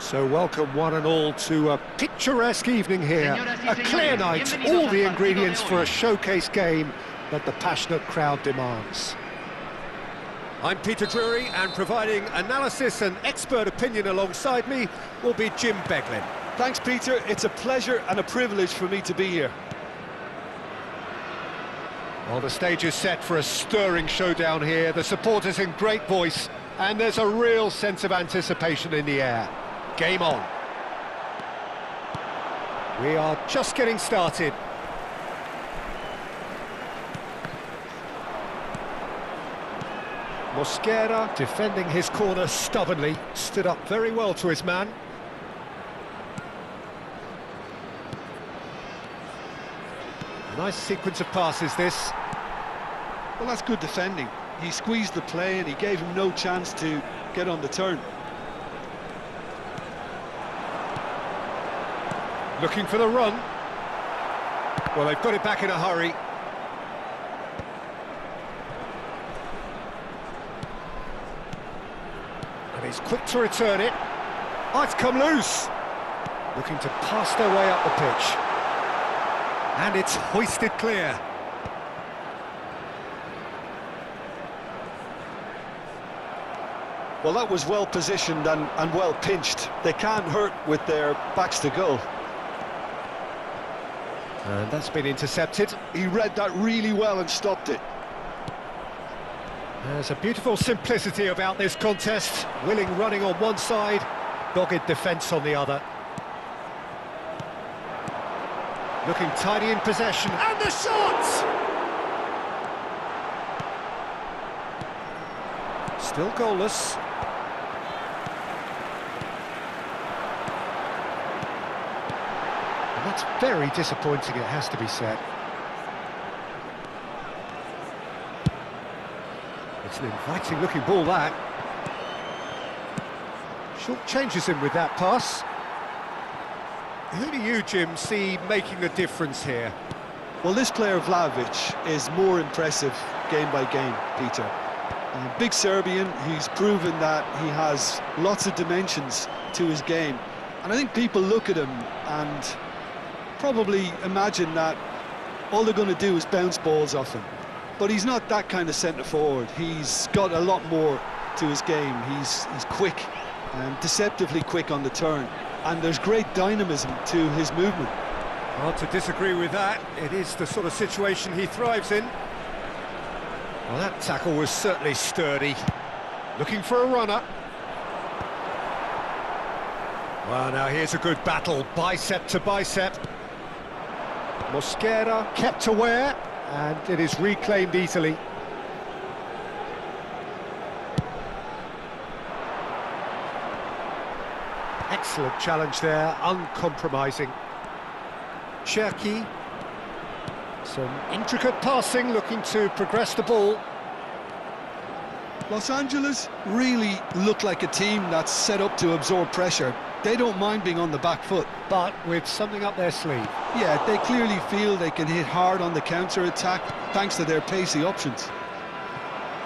So welcome one and all to a picturesque evening here, a clear night, all the ingredients for a showcase game that the passionate crowd demands. I'm Peter Drury, and providing analysis and expert opinion alongside me will be Jim Beglin. Thanks, Peter. It's a pleasure and a privilege for me to be here. Well, the stage is set for a stirring showdown here, the supporters in great voice, and there's a real sense of anticipation in the air. Game on. We are just getting started. Mosquera, defending his corner stubbornly, stood up very well to his man. Nice sequence of passes, this. Well, that's good defending. He squeezed the play and he gave him no chance to get on the turn. Looking for the run. Well, they've got it back in a hurry. And he's quick to return it. Oh, it's come loose. Looking to pass their way up the pitch. And it's hoisted clear. Well, that was well positioned and well pinched. They can't hurt with their backs to goal. And that's been intercepted. He read that really well and stopped it. There's a beautiful simplicity about this contest. Willing running on one side, dogged defence on the other. Looking tidy in possession, and the shot! Still goalless. And that's very disappointing, it has to be said. It's an inviting looking ball, that. Short changes him with that pass. Who do you, Jim, see making the difference here? Well, this player, Vlahovic, is more impressive game by game, Peter. Big Serbian, he's proven that he has lots of dimensions to his game. And I think people look at him and probably imagine that all they're going to do is bounce balls off him. But he's not that kind of centre-forward. He's got a lot more to his game. He's quick and deceptively quick on the turn. And there's great dynamism to his movement. Hard to disagree with that. It is the sort of situation he thrives in. Well, that tackle was certainly sturdy. Looking for a runner. Well, now here's a good battle, bicep to bicep. Mosquera kept aware, and it is reclaimed easily. Excellent challenge there, uncompromising. Cherki. Some intricate passing, looking to progress the ball. Los Angeles really look like a team that's set up to absorb pressure. They don't mind being on the back foot. But with something up their sleeve. Yeah, they clearly feel they can hit hard on the counter-attack thanks to their pacey options.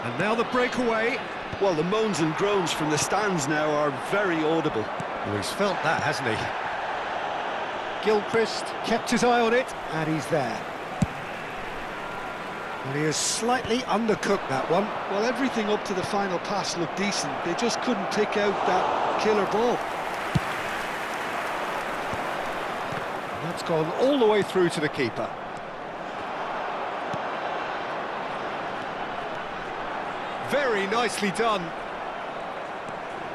And now the breakaway. Well, the moans and groans from the stands now are very audible. Well, he's felt that, hasn't he? Gilchrist kept his eye on it, and he's there. And he has slightly undercooked that one. Well, everything up to the final pass looked decent. They just couldn't pick out that killer ball. And that's gone all the way through to the keeper. Very nicely done.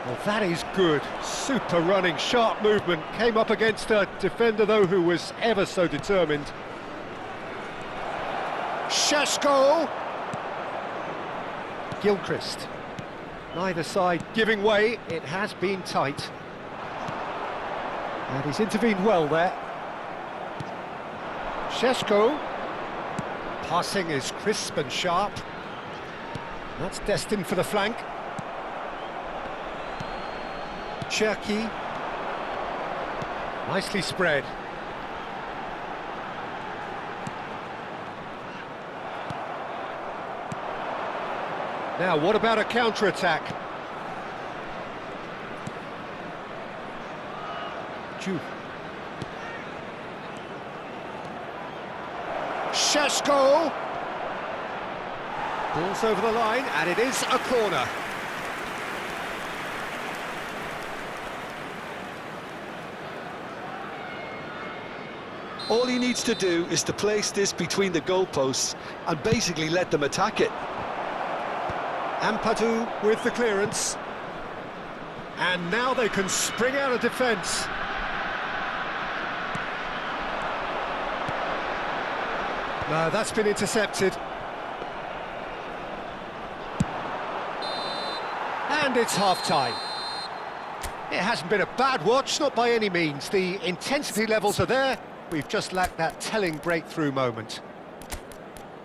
Well, that is good. Super running, sharp movement. Came up against a defender, though, who was ever so determined. Sheshko! Gilchrist. Neither side giving way. It has been tight. And he's intervened well there. Sheshko. Passing is crisp and sharp. That's destined for the flank. Cherki. Nicely spread. Now, what about a counter-attack? Jew. Sheshko! Ball's over the line, and it is a corner. All he needs to do is to place this between the goalposts and basically let them attack it. Ampadu with the clearance. And now they can spring out of defence. No, that's been intercepted. And it's half-time. It hasn't been a bad watch, not by any means. The intensity levels are there. We've just lacked that telling breakthrough moment.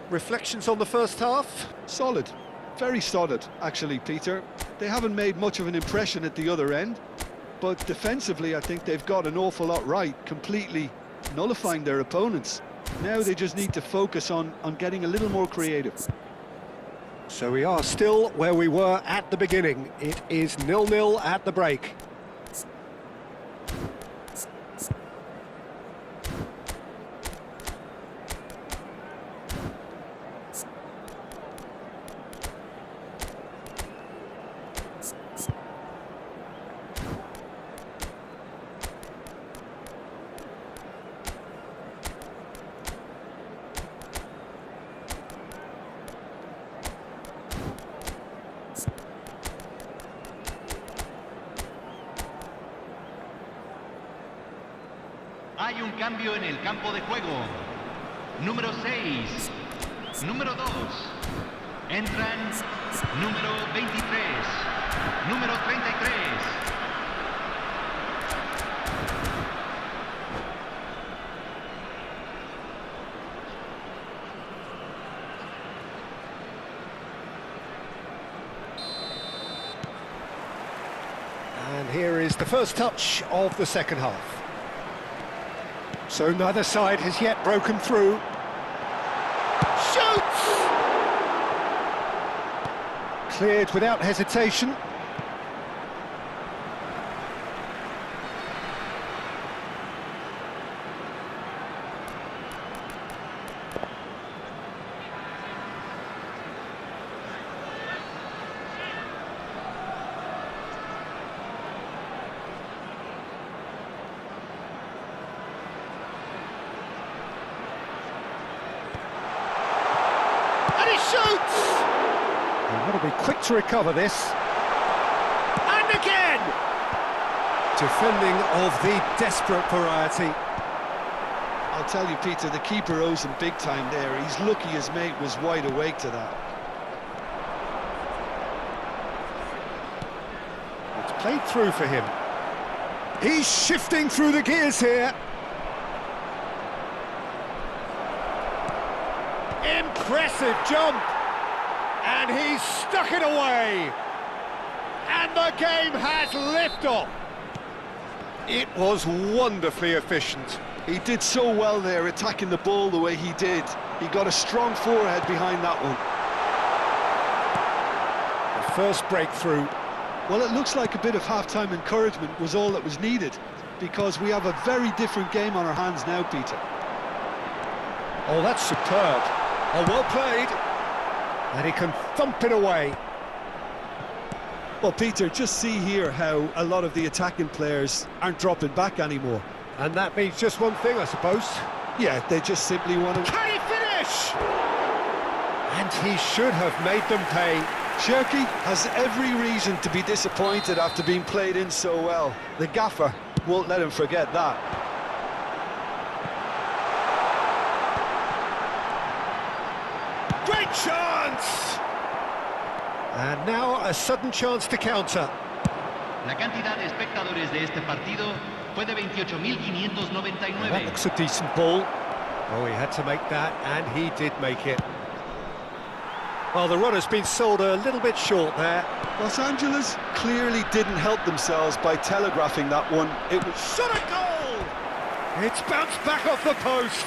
Reflections on the first half? Solid. Very solid, actually, Peter. They haven't made much of an impression at the other end, but defensively I think they've got an awful lot right, completely nullifying their opponents. Now they just need to focus on getting a little more creative. So we are still where we were at the beginning. It is 0-0 at the break. Hay un cambio en el campo de juego. Número 6, número 2. Entran número 23, número 33. And here is the first touch of the second half. So neither side has yet broken through. Shoots! Cleared without hesitation. Shoots! They've got to be quick to recover this. And again! Defending of the desperate variety. I'll tell you, Peter, the keeper owes him big time there. He's lucky his mate was wide awake to that. It's played through for him. He's shifting through the gears here. Impressive jump, and he's stuck it away, and the game has liftoff. It was wonderfully efficient. He did so well there, attacking the ball the way he did. He got a strong forehead behind that one. The first breakthrough. Well, it looks like a bit of half-time encouragement was all that was needed, because we have a very different game on our hands now, Peter. Oh, that's superb. Oh, well played. And he can thump it away. Well, Peter, just see here how a lot of the attacking players aren't dropping back anymore. And that means just one thing, I suppose. Yeah, they just simply want to... Can he finish? And he should have made them pay. Cherki has every reason to be disappointed after being played in so well. The gaffer won't let him forget that. Great chance! And now a sudden chance to counter. La cantidad de espectadores de este partido fue de 28.599. That looks a decent ball. Oh, he had to make that, and he did make it. Well, the runner's been sold a little bit short there. Los Angeles clearly didn't help themselves by telegraphing that one. It was... Shot a goal! It's bounced back off the post.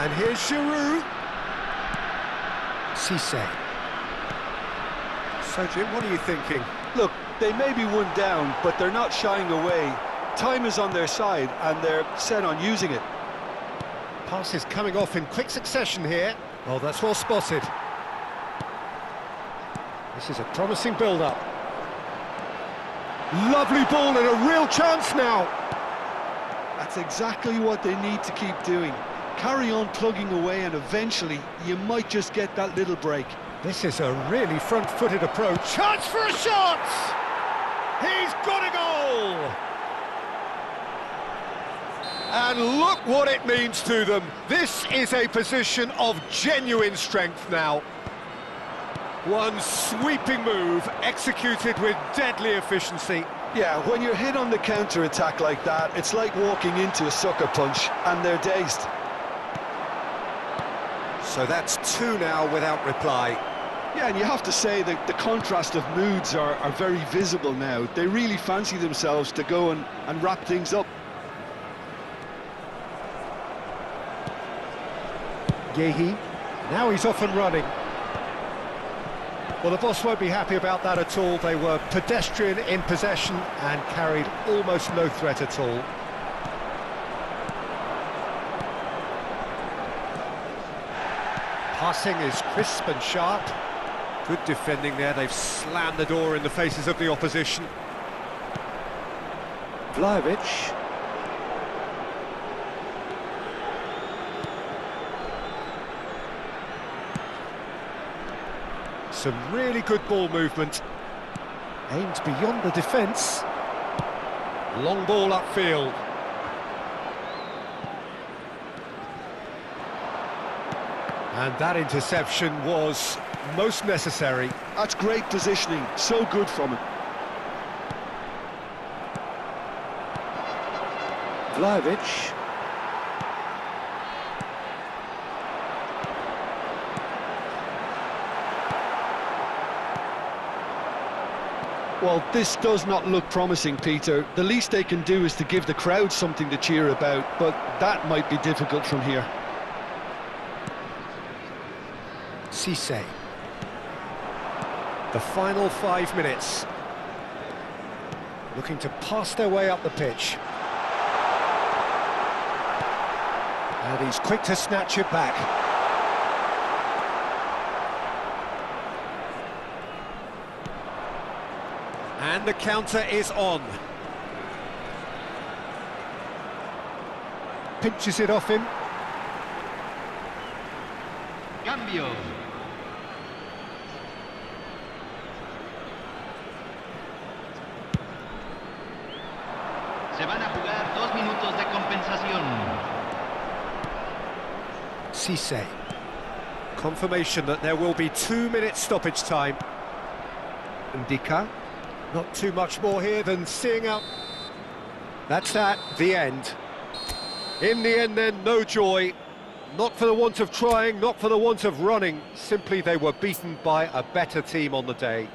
And here's Giroud. Cisse. So, Jim, what are you thinking? Look, they may be one down, but they're not shying away. Time is on their side, and they're set on using it. Pass is coming off in quick succession here. Oh, that's well spotted. This is a promising build-up. Lovely ball and a real chance now. That's exactly what they need to keep doing. Carry on plugging away, and eventually you might just get that little break. This is a really front-footed approach. Chance for a shot! He's got a goal! And look what it means to them. This is a position of genuine strength now. One sweeping move, executed with deadly efficiency. Yeah, when you're hit on the counter-attack like that, it's like walking into a sucker punch, and they're dazed. So that's two now without reply. Yeah, and you have to say that the contrast of moods are very visible now. They really fancy themselves to go and wrap things up. Yehi, now he's off and running. Well, the boss won't be happy about that at all. They were pedestrian in possession and carried almost no threat at all. Passing is crisp and sharp. Good defending there. They've slammed the door in the faces of the opposition. Vlahovic. Some really good ball movement. Aimed beyond the defence. Long ball upfield. And that interception was most necessary. That's great positioning, so good from him. Vlahovic. Well, this does not look promising, Peter. The least they can do is to give the crowd something to cheer about, but that might be difficult from here. Cisse. The final 5 minutes. Looking to pass their way up the pitch. And he's quick to snatch it back. And the counter is on. Pinches it off him. Cambio. Se van a jugar 2 minutos de compensación. Cisse. Confirmation that there will be 2 minutes stoppage time. Ndika. Not too much more here than seeing out. That's that, the end. In the end then, no joy. Not for the want of trying, not for the want of running. Simply they were beaten by a better team on the day.